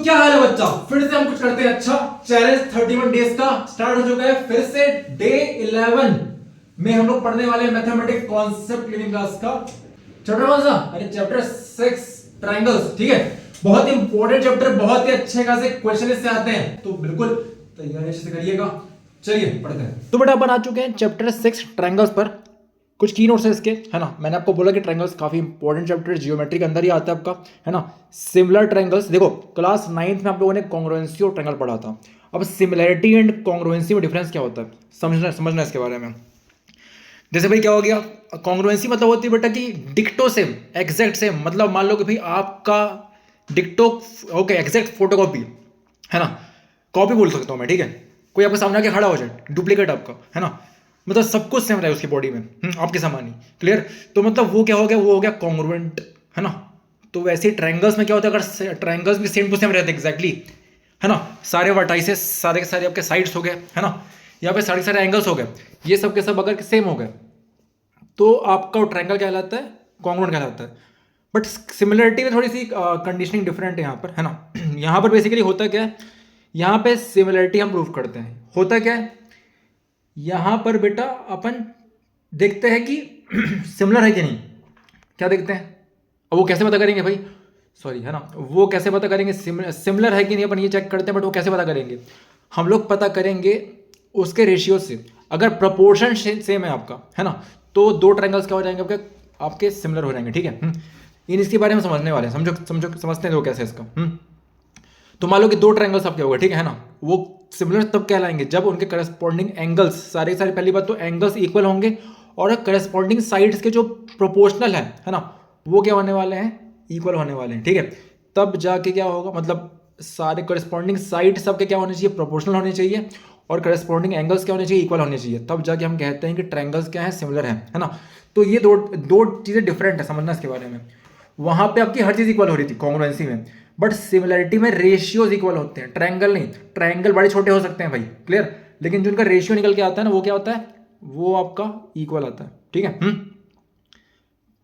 क्या हाल है बच्चा, फिर से हम कुछ करते हैं। अच्छा, चैलेंज 31 डेज का स्टार्ट हो चुका है। फिर से डे 11 में हम लोग पढ़ने वाले हैं मैथमेटिक्स कॉन्सेप्ट क्लीनिंग क्लास का चैप्टर कौन सा? अरे चैप्टर 6 ट्रायंगल्स। ठीक है, बहुत ही इंपॉर्टेंट चैप्टर, बहुत ही अच्छे खासे क्वेश्चन इससे आते हैं, तो बिल्कुल तैयारी से करिएगा। चलिए पढ़ते हैं। तो बेटा अपन आ चुके हैं चैप्टर 6 ट्रायंगल्स पर। कुछ की नोट्स है इसके, है ना। मैंने आपको बोला कि ट्रायंगल्स काफी इंपॉर्टेंट चैप्टर है, जियोमेट्री के अंदर ही आता है आपका, है ना। सिमिलर ट्रायंगल्स, देखो क्लास 9th में आप लोगों ने कॉन्ग्रुएंसी और ट्रायंगल पढ़ा था। अब सिमिलरिटी एंड कॉन्ग्रुएंसी में डिफरेंस क्या होता है, समझना इसके बारे में। जैसे भाई क्या हो गया, कॉन्ग्रुएंसी मतलब होती है बेटा कि डिक्टो सेम, एग्जैक्ट सेम। मतलब मान लो कि भाई आपका डिक्टो, ओके, एग्जैक्ट फोटोकॉपी, है ना, कॉपी बोल सकता हूँ मैं, ठीक है। कोई आपके सामने आके खड़ा हो जाए, डुप्लीकेट आपका, है ना, मतलब सब कुछ सेम रहे उसकी बॉडी में, आपके समान ही, क्लियर। तो मतलब वो क्या हो गया, वो हो गया कॉन्ग्रुएंट, है ना। तो वैसे ट्रायंगल्स में क्या होता है, अगर ट्रायंगल्स भी सेम टू सेम रहते एग्जैक्टली, है ना, सारे वर्टाइसेस सारे के सारे आपके साइड्स हो गए, है ना, यहाँ पे सारे सारे एंगल्स हो गए, ये सब के सब अगर सेम हो गए तो आपका ट्रायंगल कहलाता है, कॉन्ग्रुएंट कहलाता है। बट सिमिलरिटी में थोड़ी सी कंडीशनिंग डिफरेंट है यहाँ पर, है ना। यहाँ पर बेसिकली होता क्या है, यहाँ पे सिमिलरिटी हम प्रूव करते हैं। होता क्या है, यहाँ पर बेटा अपन देखते हैं कि सिमिलर है कि नहीं। क्या देखते हैं, अब वो कैसे पता करेंगे भाई, सॉरी, है ना, वो कैसे पता करेंगे सिमिलर है कि नहीं, अपन ये चेक करते हैं। बट वो कैसे पता करेंगे, हम लोग पता करेंगे उसके रेशियो से। अगर प्रपोर्शन सेम है आपका, है ना, तो दो ट्रायंगल्स क्या हो जाएंगे आपके सिमिलर हो जाएंगे, ठीक है। इन इसके बारे में समझने वाले हैं, समझते हैं वो कैसे इसका। तो मान लो कि दो ट्रायंगल्स आपके हो गए, ठीक है ना, वो सिमिलर तब कहलाएंगे जब उनके करस्पॉन्डिंग एंगल्स, सारे सारे पहली बात तो एंगल्स इक्वल होंगे, और करस्पॉन्डिंग साइड्स के जो प्रोपोर्शनल है ना, वो क्या होने वाले हैं, इक्वल होने वाले हैं, ठीक है। तब जाके क्या होगा, मतलब सारे करस्पॉन्डिंग साइड सबके क्या होने चाहिए, प्रोपोर्शनल होने चाहिए, और करस्पॉन्डिंग एंगल्स क्या होने चाहिए, इक्वल होने चाहिए। तब जाके हम कहते हैं कि ट्रायंगल्स क्या है, सिमिलर है ना। तो ये दो चीज़ें डिफरेंट है, समझना इसके बारे में। वहां पे आपकी हर चीज़ इक्वल हो रही थी कॉन्ग्रुएंसी में, बट सिमिलरिटी में रेशियोज इक्वल होते हैं, ट्रायंगल नहीं। ट्रायंगल बड़े छोटे हो सकते हैं भाई, क्लियर, लेकिन जो उनका रेशियो निकल के आता है ना, वो क्या होता है, वो आपका इक्वल आता है, ठीक है।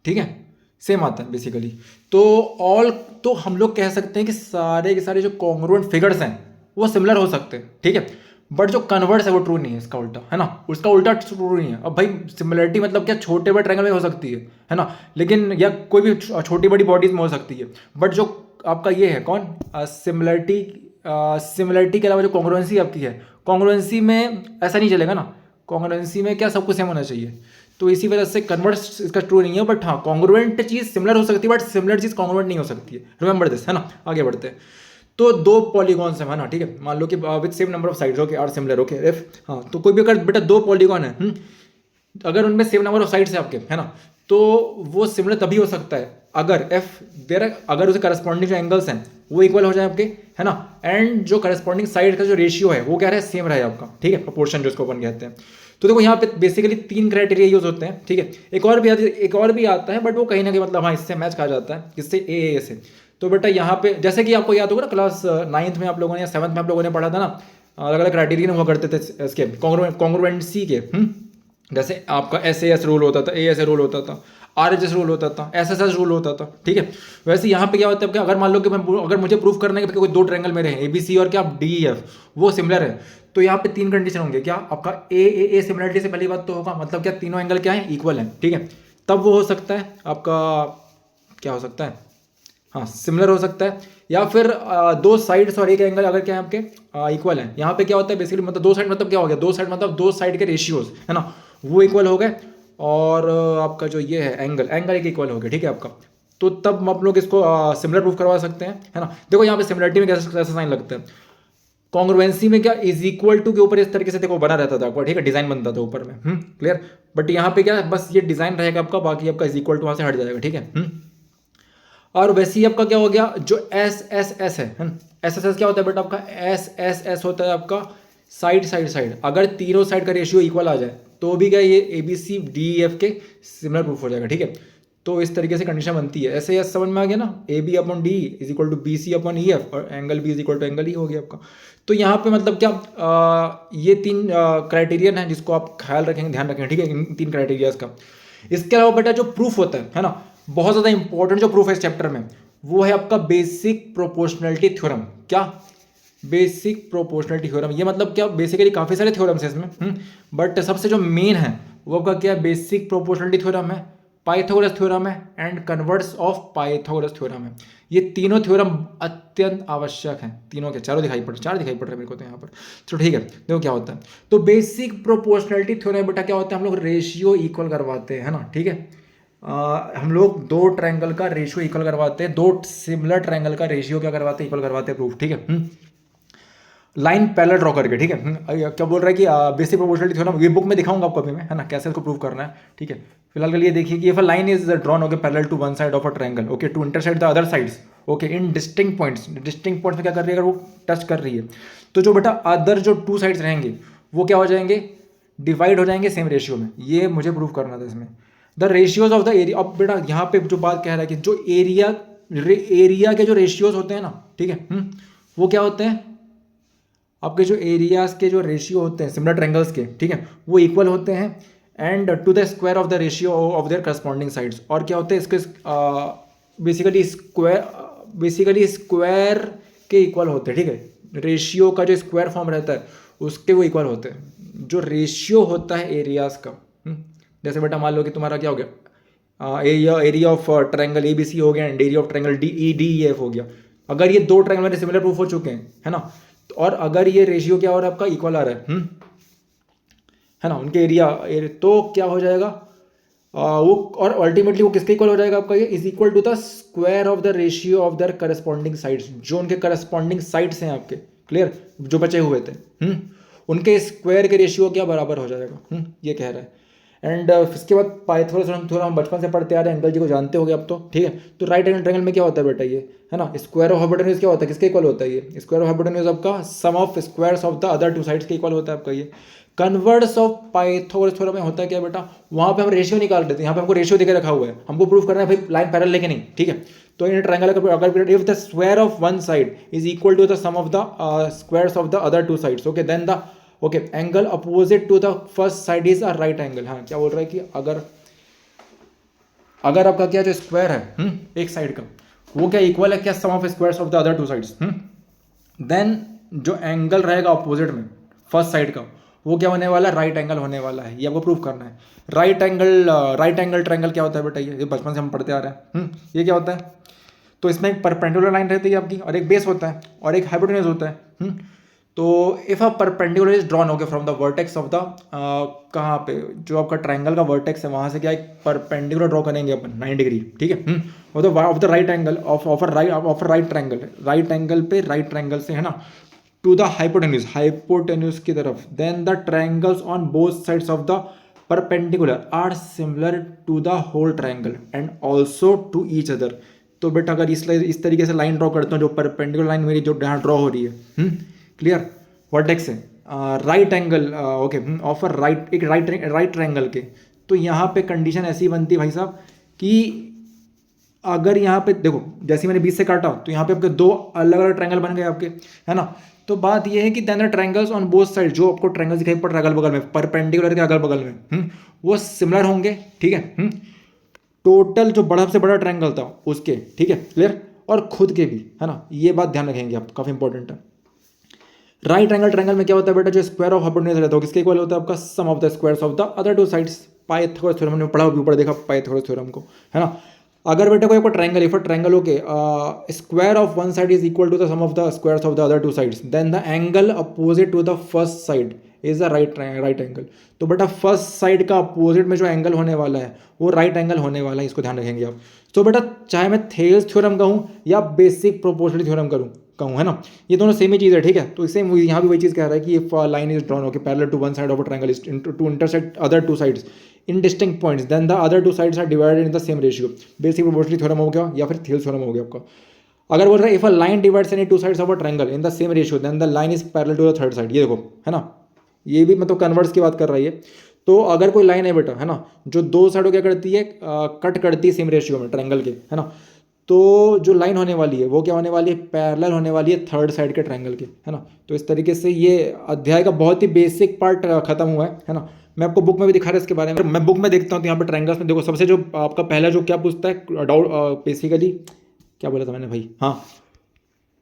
ठीक है, सेम आता है बेसिकली। तो हम लोग कह सकते हैं कि सारे के सारे जो कॉन्ग्रुएंट फिगर्स हैं वो सिमिलर हो सकते हैं, ठीक है। बट जो कन्वर्स है वो ट्रू नहीं है, इसका उल्टा, है ना, उसका उल्टा ट्रू नहीं है। अब भाई सिमिलरिटी मतलब क्या, छोटे बड़े ट्रायंगल में हो सकती है ना, लेकिन या कोई भी छोटी बड़ी बॉडीज में हो सकती है। बट जो आपका ये है कौन, सिमिलरिटी के अलावा जो कॉन्ग्रुएंसी आपकी है, कॉन्ग्रुएंसी में ऐसा नहीं चलेगा ना। कॉन्ग्रुएंसी में क्या सब कुछ सेम होना चाहिए, तो इसी वजह से कन्वर्स इसका ट्रू नहीं है। बट हाँ, कॉन्ग्रुएंट चीज़ सिमिलर हो सकती है, बट सिमिलर चीज़ कॉन्ग्रुएंट नहीं हो सकती है, रिमेंबर दिस, है ना। आगे बढ़ते हैं। तो दो पॉलीगॉन्स है ना, ठीक है, मान लो कि with same number of sides, okay, are similar, okay, if, हाँ, तो कोई भी अगर बेटा दो पॉलीगॉन है, अगर उनमें सेम नंबर ऑफ साइड्स है आपके, है ना, तो वो सिमिलर तभी हो सकता है अगर अगर उसे करस्पॉन्डिंग जो एंगल्स हैं वो इक्वल हो जाए आपके, है ना, एंड जो करस्पॉन्डिंग साइड का जो रेशियो है वो क्या रहे, सेम रहे आपका, ठीक है, प्रोपोर्शन जो इसको अपन कहते हैं। तो देखो यहाँ पे बेसिकली 3 क्राइटेरिया यूज होते हैं, ठीक है। एक और भी आता है, बट वो कहीं ना कहीं मतलब हाँ, इससे मैच कहा जाता है, किससे, ए से। तो बेटा यहाँ पे जैसे कि आपको याद होगा ना, क्लास 9th में आप लोगों ने या 7th में आप लोगों ने पढ़ा था ना, अलग अलग क्राइटेरियन हुआ करते थे इसके कॉन्ग्रुएंसी के। जैसे आपका SAS रूल होता था, ASA रूल होता था, RHS रूल होता था, SSS रूल होता था, ठीक है। वैसे यहाँ पे क्या होता है कि अगर मान लो कि अगर मुझे प्रूफ करना है कि कोई दो ट्रायंगल मेरे हैं, ABC और क्या DEF, वो सिमिलर है, तो यहाँ पे 3 कंडीशन होंगे। क्या आपका ए सिमिलरिटी से पहली बात तो होगा, मतलब क्या तीनों एंगल क्या है, इक्वल है, ठीक है। तब वो हो सकता है आपका, क्या हो सकता है, हाँ, सिमिलर हो सकता है। या फिर दो साइड्स और एक एंगल अगर क्या है आपके इक्वल है। यहाँ पे क्या होता है बेसिकली, मतलब दो साइड मतलब क्या हो गया, दो साइड मतलब दो साइड के रेशियोज, है ना, वो इक्वल हो गए, और आपका जो ये है एंगल एक इक्वल हो गया, ठीक है आपका। तो तब आप लोग इसको सिमिलर प्रूफ करवा सकते हैं, है ना। देखो यहाँ पे सिमिलरिटी में कैसा साइन लगता है, कॉन्ग्रुएंसी में क्या इज इक्वल टू के ऊपर इस तरीके से देखो बना रहता था आपका, ठीक है, डिजाइन बनता था ऊपर में, क्लियर। बट यहाँ पे क्या बस ये डिजाइन रहेगा आपका, बाकी आपका इज इक्वल टू वहां से हट जाएगा, ठीक है। और वैसे ही आपका क्या हो गया, जो SSS है, SSS क्या होता है बेटा, आपका SSS होता है आपका साइड। अगर तीनों साइड का रेशियो इक्वल आ जाए तो भी क्या ये ABC DEF के सिमिलर प्रूफ हो जाएगा, ठीक है। तो इस तरीके से कंडीशन बनती है। ऐसे समझ में आ गया ना, AB/D is equal to BC/EF, और angle B is equal to angle E हो गया आपका। तो यहाँ पे मतलब क्या ये 3 क्राइटेरियन है जिसको आप ख्याल रखेंगे, ध्यान रखेंगे, ठीक है, इन 3 क्राइटेरियाज का। इसके अलावा बेटा जो प्रूफ होता है ना, बहुत ज़्यादा इंपॉर्टेंट जो प्रूफ है इस चैप्टर में, वो है आपका बेसिक प्रोपोर्शनलिटी थ्योरम। क्या? Basic proportionality theorem. ये मतलब क्या, बेसिकली काफ़ी सारे थ्योरम्स है इसमें, बट सबसे जो मेन है वो आपका क्या, बेसिक प्रोपोर्शनलिटी थ्योरम है, पाइथागोरस थ्योरम है and converts of Pythagoras theorem है। ये तीनों थ्योरम अत्यंत आवश्यक हैं, तीनों के चारों दिखाई पड़, चार दिखाई पड़ रहे हैं मेरे को तो यहाँ पर। चलो ठीक है, देखो क्या होता है। तो बेसिक प्रोपोर्शनलिटी थ्योरम बेटा क्या होता है, हम लोग रेशियो इक्वल करवाते हैं, है ना, ठीक है। हम लोग दो ट्रायंगल का रेशियो इक्वल करवाते हैं, दो सिमिलर ट्रायंगल का रेशियो क्या करवाते हैं, इक्वल करवाते हैं, प्रूफ, ठीक है। लाइन पैरेलल ड्रॉ करके, ठीक है। क्या बोल रहा है कि बेसिक प्रोपोर्शनलिटी थ्योरम, ये बुक में दिखाऊंगा आपको अभी मैं, है ना, कैसे इसको प्रूव करना है, ठीक है। फिलहाल के लिए देखिए कि if a line is drawn okay parallel to one side of a triangle okay to intersect the other sides okay in distinct points, distinct points में क्या कर रही है, अगर वो टच कर रही है तो जो बेटा अदर जो टू साइड्स रहेंगे वो क्या हो जाएंगे, डिवाइड हो जाएंगे सेम रेशियो में। ये मुझे प्रूव करना था इसमें। The ratios of the area, अब बेटा यहाँ पे जो बात कह रहा है कि जो एरिया के जो रेशियोज होते हैं ना, ठीक है, वो क्या होते हैं, आपके जो एरियाज के जो रेशियो होते हैं सिमिलर ट्रायंगल्स के, ठीक है, वो इक्वल होते हैं and to the square of the ratio of their corresponding sides. और क्या होते हैं इसके बेसिकली स्क्वायर के इक्वल होते हैं, ठीक है। रेशियो का जो स्क्वायर फॉर्म रहता है उसके वो इक्वल होते हैं। जो रेशियो होता है एरियाज का, जैसे बेटा मान लो कि तुम्हारा क्या हो गया, area of triangle A B C हो गया and area of triangle D E D F हो गया। अगर ये दो ट्रायंगल मेरे सिमिलर प्रूफ हो चुके हैं, है ना, और अगर ये रेशियो क्या हो रहा है आपका, इक्वल आ रहा है ना, उनके एरिया, तो क्या हो जाएगा, वो, और अल्टीमेटली वो किसके इक्वल हो जाएगा आपका, ये is equal to the square of the ratio of their corresponding sides. जो उनके करस्पॉन्डिंग साइड्स हैं आपके, क्लियर, जो बचे हुए थे, उनके स्क्वायर के रेशियो क्या बराबर हो जाएगा, ये कह रहा है। एंड इसके बाद पाइथागोरस थ्योरम हम बचपन से पढ़ते आ रहे हैं, एंगल जी को जानते हो गए अब तो, ठीक है। तो राइट एंगल ट्रायंगल में क्या होता है बेटा, ये है ना, स्क्वायर ऑफ हाइपोटेन्यूज क्या होता है, किसके इक्वल होता है, ये स्क्वायर ऑफ हाइपोटेन्यूज आपका sum of squares of the other two sides के इक्वल होता है आपका। ये कन्वर्ट्स ऑफ पाइथागोरस थ्योरम में होता है क्या बेटा, वहां पे हम रेशियो निकाल देते हैं, यहाँ पे हमको रेशियो देकर रखा हुआ है, हमको प्रूव करना है भाई लाइन पैरेलल लेके नहीं, ठीक है। तो इन ट्रायंगल का अगर if the square of one side is equal to the sum of the squares of the other two sides okay then the okay angle opposite to the first side is a right angle. हाँ, क्या बोल रहा है कि अगर आपका क्या जो स्क्वायर है एक साइड का वो क्या इक्वल है क्या sum of squares of the other two sides, then जो एंगल रहेगा अपोजिट में फर्स्ट साइड का वो क्या होने वाला है, राइट एंगल होने वाला है। ये आपको प्रूफ करना है। राइट एंगल ट्रायंगल क्या होता है बेटा, ये बचपन से हम पढ़ते आ रहे हैं। ये क्या होता है, तो इसमें एक परपेंडिकुलर लाइन रहती है आपकी और एक बेस होता है और एक हाइपोटेन्यूज होता है। तो if a perpendicular is drawn okay from the vertex of the कहाँ पे जो आपका ट्रायंगल का वर्टेक्स है वहाँ से क्या एक परपेंडिकुलर ड्रॉ करेंगे अपन 90 डिग्री, ठीक है, of the right angle of right triangle, right angle पे राइट ट्रायंगल से, है ना, टू द हाइपोटेन्यूज की तरफ। Then the triangles on both sides of the perpendicular are similar to the whole triangle and also to each other. तो बेटा अगर इस तरीके से लाइन ड्रॉ करता हूँ, जो परपेंडिकुलर लाइन मेरी जो यहाँ ड्रॉ हो रही है, क्लियर, वर्टेक्स है right angle okay of right एक राइट ट्रायंगल के, तो यहाँ पे कंडीशन ऐसी बनती है भाई साहब कि अगर यहाँ पे देखो जैसे मैंने बीच से काटा तो यहाँ पे आपके दो अलग अलग ट्रायंगल बन गए आपके, है ना। तो बात ये है कि then the triangles on both side, जो आपको ट्रायंगल्स दिखाई पड़ रहा है अगल बगल में, परपेंडिकुलर के अगल बगल में, वो सिमिलर होंगे, ठीक है। टोटल जो बड़ा से बड़ा ट्रायंगल था उसके, ठीक है, क्लियर, और खुद के भी, है ना। ये बात ध्यान रखेंगे आप, काफी इंपॉर्टेंट है। राइट एंगल ट्रायंगल में क्या होता है बेटा, जो स्क्वायर ऑफ हाइपोटेन्यूज रहता है किसके इक्वल होता है आपका, sum of the squares of the other two sides. Pythagoras theorem ने पढ़ा, ऊपर देखा पाइथागोरस थ्योरम को, है ना। अगर बेटा कोई आपका triangle, if triangle okay square of one side is equal to the sum of the squares of the other two sides, then the angle opposite to the first side is a right angle. तो बेटा first side का opposite में जो angle होने वाला है वो right angle होने वाला है, इसको ध्यान रखेंगे आप। तो बेटा चाहे मैं थेल्स थ्योरम कहूँ या बेसिक प्रोपोर्शनलिटी थ्योरम कहूँ, है ना, ये दोनों सेम ही चीज़ है, ठीक है। तो इससे यहाँ भी वही चीज़ कह रहा है कि if line is drawn okay parallel to one side of a triangle to intersect other two sides in distinct points, then the other two sides are divided in the same ratio. Basic proportionality theorem हो गया या फिर Thales theorem हो गया आपका। अगर बोल रहा है if a line divides any two sides of a triangle in the same ratio then the line is parallel to the third side. ये देखो, है ना, ये भी मतलब कन्वर्ट्स की बात कर रही है। तो अगर कोई लाइन है बेटा, है ना, जो दो साइडों क्या करती है, कट करती है सेम रेशियो में ट्रायंगल के, है ना, तो जो लाइन होने वाली है वो क्या होने वाली है, पैरेलल होने वाली है थर्ड साइड के ट्रायंगल के, है ना। तो इस तरीके से ये अध्याय का बहुत ही बेसिक पार्ट खत्म हुआ है ना। मैं आपको बुक में भी दिखा रहा है इसके बारे में। मैं बुक में देखता हूँ तो यहाँ पर ट्रायंगल्स में देखो सबसे जो आपका पहला जो क्या पूछता है डाउट बेसिकली क्या बोला था मैंने भाई, हाँ,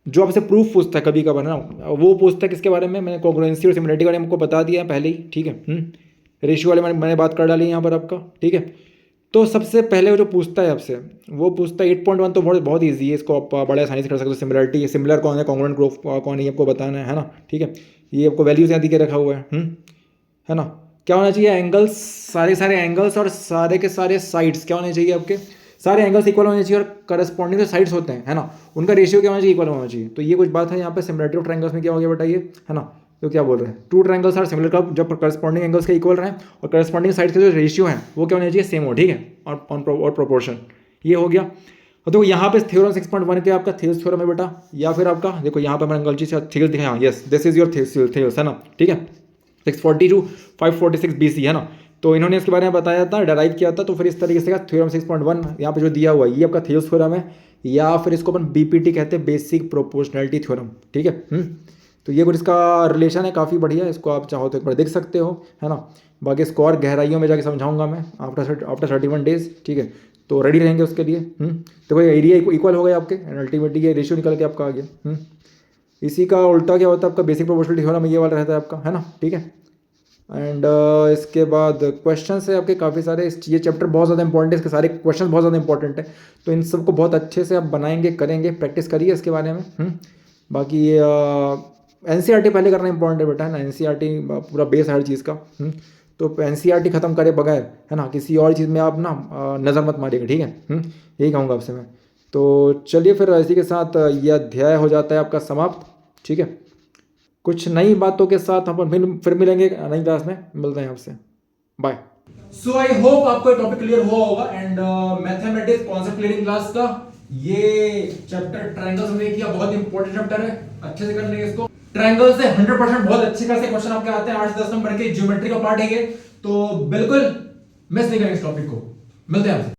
जो आपसे प्रूफ पूछता है कभी कभार ना, वो पूछता है किसके बारे में, मैंने कॉन्ग्रुएंसी और सिमिलरिटी के बारे में आपको बता दिया है पहले ही, ठीक है। रेशियो वाले मैंने बात कर डाली यहाँ पर आपका, ठीक है। तो सबसे पहले वो जो पूछता है आपसे, वो पूछता है 8.1, तो बहुत बहुत ईजी है, इसको आप बड़े आसानी से कर सकते हो। सिमिलरिटी, सिमिलर कौन है, कॉन्ग्रुएंट ग्रुप कौन है, ये आपको बताना है ना, ठीक है। ये आपको वैल्यूज यहाँ दिखे रखा हुआ है ना। क्या होना चाहिए, एंगल्स, सारे एंगल्स और सारे के सारे साइड्स क्या होने चाहिए आपके, सारे एंगल्स इक्वल होने चाहिए, और करस्पॉन्डिंग जो साइड्स होते हैं, है ना, उनका रेशियो क्या होना चाहिए, इक्वल होना चाहिए। तो ये कुछ बात है यहाँ पे। सिमिलरिटी ऑफ ट्रायंगल्स में क्या हो गया बताइए, है ना। तो क्या बोल रहे हैं, टू ट्रायंगल्स आर सिमिलर का जब करस्पॉन्डिंग एंगल्स के इक्वल रहे और करस्पॉन्डिंग साइड्स के जो रेशियो है वो क्या होना चाहिए, सेम हो, ठीक है, और प्रोपोर्शन। ये हो गया। तो देखो यहाँ पे थ्योरम 6.1 के आपका थेल्स थ्योरम है बेटा, या फिर आपका देखो यहाँ पे मैंने गलती से थेल्स दिखाया, yes this is your Thales, है ना, ठीक है। 640 to 546 BC, है ना। तो इन्होंने इसके बारे में बताया था, डराइव किया था। तो फिर इस तरीके से का थ्योरम 6.1 यहाँ पे जो दिया हुआ है, ये आपका थेल्स थ्योरम है, या फिर इसको अपन BPT कहते हैं, बेसिक प्रोपोर्शनैलिटी थ्योरम, ठीक है। तो ये कुछ इसका रिलेशन है, काफ़ी बढ़िया है, इसको आप चाहो तो एक बार देख सकते हो, है ना। बाकी इसको और गहराइयों में जाके समझाऊंगा मैं आफ्टर 31 डेज, ठीक है। तो रेडी रहेंगे उसके लिए। तो ये एरिया इक्वल हो गया आपके, एंड अल्टीमेटली ये रेशियो निकल के आपका आ गया। इसी का उल्टा क्या होता है आपका, बेसिक प्रोपोर्शनलिटी थ्योरम ये वाला रहता है आपका, है ना, ठीक है। एंड इसके बाद क्वेश्चन है आपके काफ़ी सारे। ये चैप्टर बहुत ज़्यादा इंपॉर्टेंट है, इसके सारे क्वेश्चन बहुत ज़्यादा इंपॉर्टेंट है। तो इन सबको बहुत अच्छे से आप बनाएंगे, करेंगे, प्रैक्टिस करिए इसके बारे में। बाकी NCERT पहले करना इंपॉर्टेंट है बेटा, है ना। NCERT पूरा बेस है हर चीज़ का। तो NCERT ख़त्म करे बगैर, है ना, किसी और चीज़ में आप ना नज़र मत मारिएगा, ठीक है। यही कहूँगा आपसे मैं। तो चलिए फिर इसी के साथ यह अध्याय हो जाता है आपका समाप्त, ठीक है। कुछ नई बातों के साथ अपन फिर मिलेंगे नई क्लास में, मिलते हैं आपसे, बाय। सो आई होप आपको टॉपिक क्लियर हुआ होगा। And mathematics concept clearing class का ये चैप्टर ट्रायंगल्स में किया, बहुत इंपॉर्टेंट चैप्टर है, अच्छे से कर लेंगे इसको। ट्रायंगल से 100% बहुत अच्छे खासे क्वेश्चन आपके आते हैं, 8 से 10 नंबर के ज्योमेट्री का पार्ट है ये, तो बिल्कुल मिस नहीं करेंगे इस टॉपिक को। मिलते हैं आपसे।